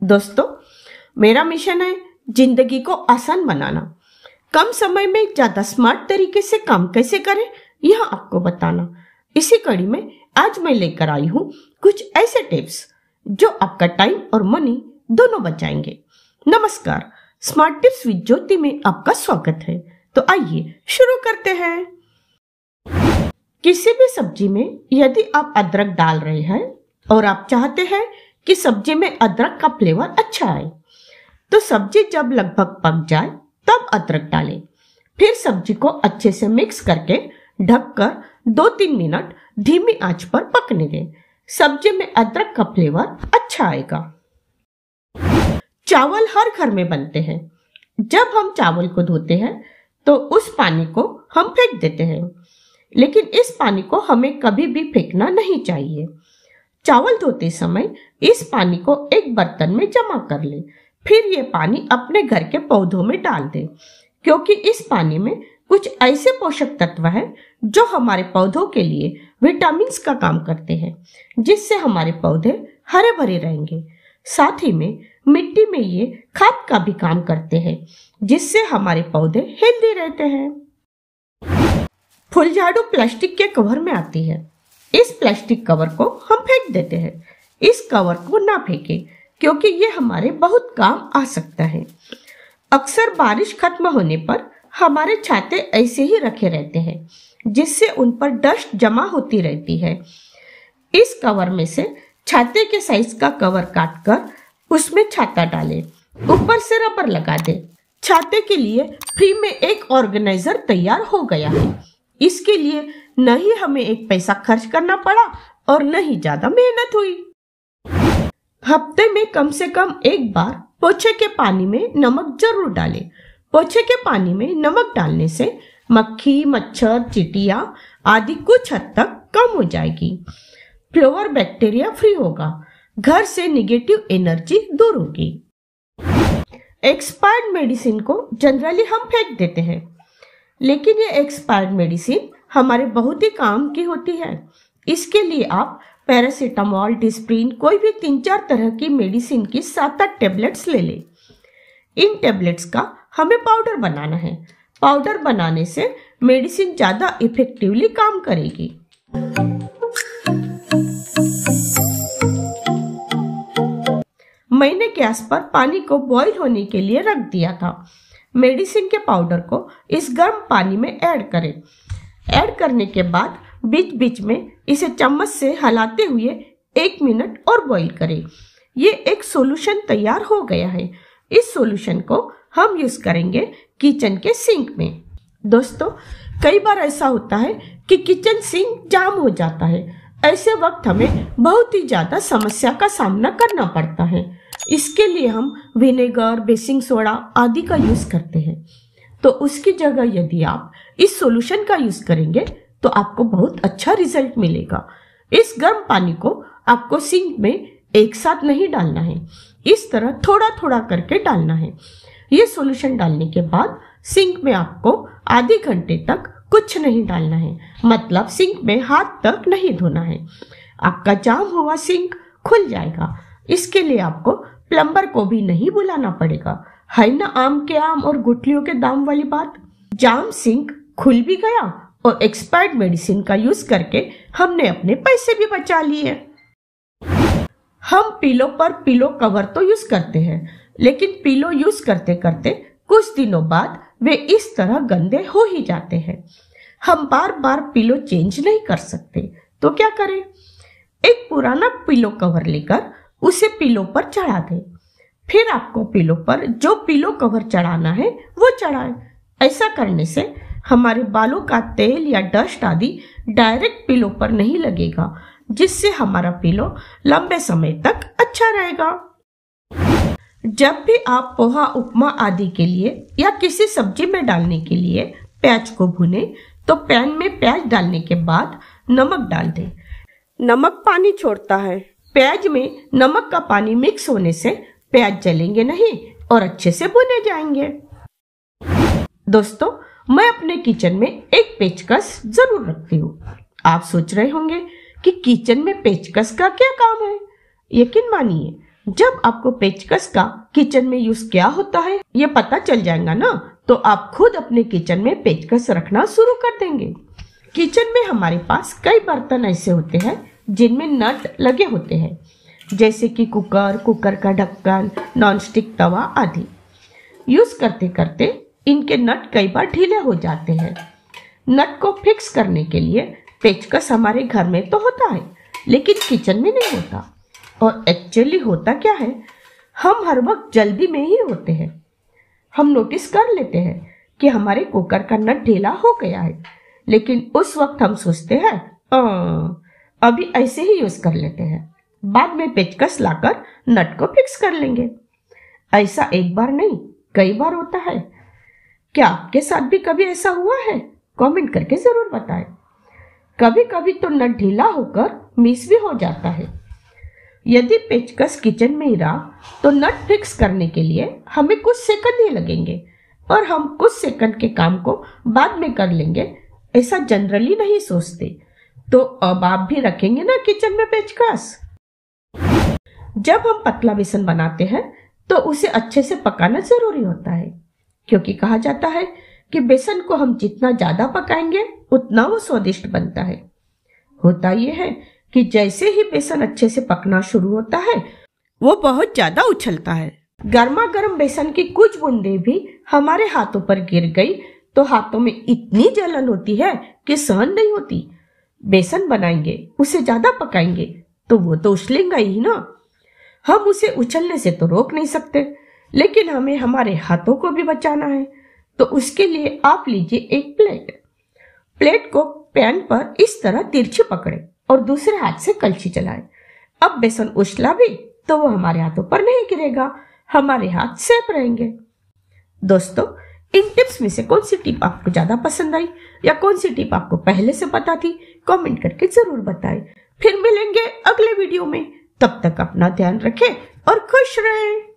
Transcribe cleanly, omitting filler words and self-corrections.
दोस्तों, मेरा मिशन है जिंदगी को आसान बनाना। कम समय में ज्यादा स्मार्ट तरीके से काम कैसे करें, यह आपको बताना। इसी कड़ी में आज मैं लेकर आई हूँ कुछ ऐसे टिप्स जो आपका टाइम और मनी दोनों बचाएंगे। नमस्कार, स्मार्ट टिप्स विद ज्योति में आपका स्वागत है। तो आइए शुरू करते हैं। किसी भी सब्जी में यदि आप अदरक डाल रहे हैं और आप चाहते हैं कि सब्जी में अदरक का फ्लेवर अच्छा आए, तो सब्जी जब लगभग पक जाए तब अदरक डालें। फिर सब्जी को अच्छे से मिक्स करके ढककर 2-3 मिनट धीमी आंच पर पकने दें। सब्जी में अदरक का फ्लेवर अच्छा आएगा। चावल हर घर में बनते हैं। जब हम चावल को धोते हैं तो उस पानी को हम फेंक देते हैं, लेकिन इस पानी को हमें कभी भी फेंकना नहीं चाहिए। चावल धोते समय इस पानी को एक बर्तन में जमा कर ले, फिर ये पानी अपने घर के पौधों में डाल दे, क्योंकि इस पानी में कुछ ऐसे पोषक तत्व हैं जो हमारे पौधों के लिए विटामिन का काम करते हैं, जिससे हमारे पौधे हरे भरे रहेंगे। साथ ही में मिट्टी में ये खाद का भी काम करते हैं, जिससे हमारे पौधे हेल्दी रहते हैं। फूल झाड़ू प्लास्टिक के कवर में आती है। इस प्लास्टिक कवर को हम फेंक देते हैं। इस कवर को ना फेंकें, क्योंकि ये हमारे बहुत काम आ सकता है। अक्सर बारिश खत्म होने पर हमारे छाते ऐसे ही रखे रहते हैं, जिससे उन पर डस्ट जमा होती रहती है। इस कवर में से छाते के साइज का कवर काटकर उसमें छाता डालें, ऊपर से रबर लगा दें। छाते के लिए फ्री में एक ऑर्गेनाइजर तैयार हो गया है। इसके लिए न ही हमें एक पैसा खर्च करना पड़ा और न ही ज्यादा मेहनत हुई। हफ्ते में कम से कम एक बार पोछे के पानी में नमक जरूर डालें। पोछे के पानी में नमक डालने से मक्खी, मच्छर, चींटियां आदि कुछ हद तक कम हो जाएगी। फ्लोर बैक्टीरिया फ्री होगा, घर से निगेटिव एनर्जी दूर होगी। एक्सपायर्ड मेडिसिन को जनरली हम फेंक देते हैं, लेकिन ये एक्सपायर्ड मेडिसिन हमारे बहुत ही काम की होती है। इसके लिए आप पैरासीटामोल, डिस्प्रिन, कोई भी 3-4 तरह की मेडिसिन की 7-8 टेबलेट्स ले लें। इन टेबलेट्स का हमें पाउडर बनाना है। पाउडर बनाने से मेडिसिन ज्यादा इफेक्टिवली काम करेगी। मैंने गैस पर पानी को बॉईल होने के लिए रख दिया था। मेडिसिन के पाउडर को इस गर्म पानी में ऐड करें। ऐड करने के बाद बीच बीच में इसे चम्मच से हिलाते हुए 1 मिनट और बॉईल करें। ये एक सॉल्यूशन तैयार हो गया है। इस सॉल्यूशन को हम यूज करेंगे किचन के सिंक में। दोस्तों, कई बार ऐसा होता है कि किचन सिंक जाम हो जाता है। ऐसे वक्त हमें बहुत ही ज्यादा समस्या का सामना करना पड़ता है। इसके लिए हम विनेगर, बेकिंग सोडा आदि का यूज करते हैं। तो उसकी जगह यदि आप इस सॉल्यूशन का यूज करेंगे तो आपको बहुत अच्छा रिजल्ट मिलेगा। इस गर्म पानी को आपको सिंक में एक साथ नहीं डालना है, इस तरह थोड़ा थोड़ा करके डालना है। ये सॉल्यूशन डालने के बाद सिंक में आपको आधे घंटे तक कुछ नहीं डालना है, मतलब सिंक में हाथ तक नहीं धोना है। आपका जाम हुआ सिंक खुल जाएगा। इसके लिए आपको प्लम्बर को भी नहीं बुलाना पड़ेगा। है ना आम के आम और गुठलियों के दाम वाली बात। जाम सिंक खुल भी गया और एक्सपायर्ड मेडिसिन का यूज करके हमने अपने पैसे भी बचा लिए। हम पिलो पर पिलो कवर तो यूज करते हैं, लेकिन पिलो यूज करते करते कुछ दिनों बाद वे इस तरह गंदे हो ही जाते हैं। हम बार बार पिलो चेंज नहीं कर सकते, तो क्या करें? एक पुराना पिलो कवर लेकर उसे पिलो पर चढ़ा दें। फिर आपको पिलो पर जो पिलो कवर चढ़ाना है वो चढ़ाएं। ऐसा करने से हमारे बालों का तेल या डस्ट आदि डायरेक्ट पिलो पर नहीं लगेगा, जिससे हमारा पिलो लंबे समय तक अच्छा रहेगा। जब भी आप पोहा, उपमा आदि के लिए या किसी सब्जी में डालने के लिए प्याज को भुने, तो पैन में प्याज डालने के बाद नमक डाल दें। नमक पानी छोड़ता है। प्याज में नमक का पानी मिक्स होने से प्याज जलेंगे नहीं और अच्छे से भुने जाएंगे। दोस्तों, मैं अपने किचन में एक पेचकस जरूर रखती हूँ। आप सोच रहे होंगे कि किचन में पेचकस का क्या काम है? यकीन मानिए, जब आपको पेचकस का किचन में यूज क्या होता है ये पता चल जाएगा ना, तो आप खुद अपने किचन में पेचकस रखना शुरू कर देंगे। किचन में हमारे पास कई बर्तन ऐसे होते हैं जिनमें नट लगे होते हैं, जैसे कि कुकर, कुकर का ढक्कन, नॉनस्टिक तवा आदि। यूज करते करते इनके नट कई बार ढीले हो जाते हैं। नट को फिक्स करने के लिए पेचकस हमारे घर में तो होता है, लेकिन किचन में नहीं होता। और एक्चुअली होता क्या है, हम हर वक्त जल्दी में ही होते हैं। हम नोटिस कर लेते हैं कि हमारे कुकर का नट ढीला हो गया है, लेकिन उस वक्त हम सोचते हैं अभी ऐसे ही यूज कर लेते हैं, बाद में पेचकस लाकर नट को फिक्स कर लेंगे। ऐसा एक बार नहीं कई बार होता है। क्या आपके साथ भी कभी ऐसा हुआ है? कमेंट करके जरूर बताएं। कभी कभी तो नट ढीला होकर मिस भी हो जाता है। यदि पेचकस किचन में ही रहा तो नट फिक्स करने के लिए हमें कुछ सेकंड ही लगेंगे और हम कुछ सेकंड के काम को बाद में कर लेंगे, ऐसा जनरली नहीं सोचते। तो अब आप भी रखेंगे ना किचन में पेचकस? जब हम पतला बेसन बनाते हैं तो उसे अच्छे से पकाना जरूरी होता है, क्योंकि कहा जाता है कि बेसन को हम जितना ज्यादा पकाएंगे उतना वो स्वादिष्ट बनता है। होता यह है कि जैसे ही बेसन अच्छे से पकना शुरू होता है वो बहुत ज्यादा उछलता है। गर्मा गर्म बेसन की कुछ बूंदें भी हमारे हाथों पर गिर गई तो हाथों में इतनी जलन होती है कि सहन नहीं होती। बेसन बनाएंगे, उसे ज्यादा पकाएंगे तो वो तो उछलेगा ही ना। हम उसे उछलने से तो रोक नहीं सकते, लेकिन हमें हमारे हाथों को भी बचाना है। तो उसके लिए आप लीजिए एक प्लेट को पैन पर इस तरह तिरछी पकड़े और दूसरे हाथ से कलछी चलाए। अब बेसन उछला भी तो वो हमारे हाथों पर नहीं गिरेगा, हमारे हाथ सेफ रहेंगे। दोस्तों, इन टिप्स में से कौन सी टिप आपको ज्यादा पसंद आई या कौन सी टिप आपको पहले से पता थी, कमेंट करके जरूर बताएं। फिर मिलेंगे अगले वीडियो में। तब तक अपना ध्यान रखें और खुश रहें।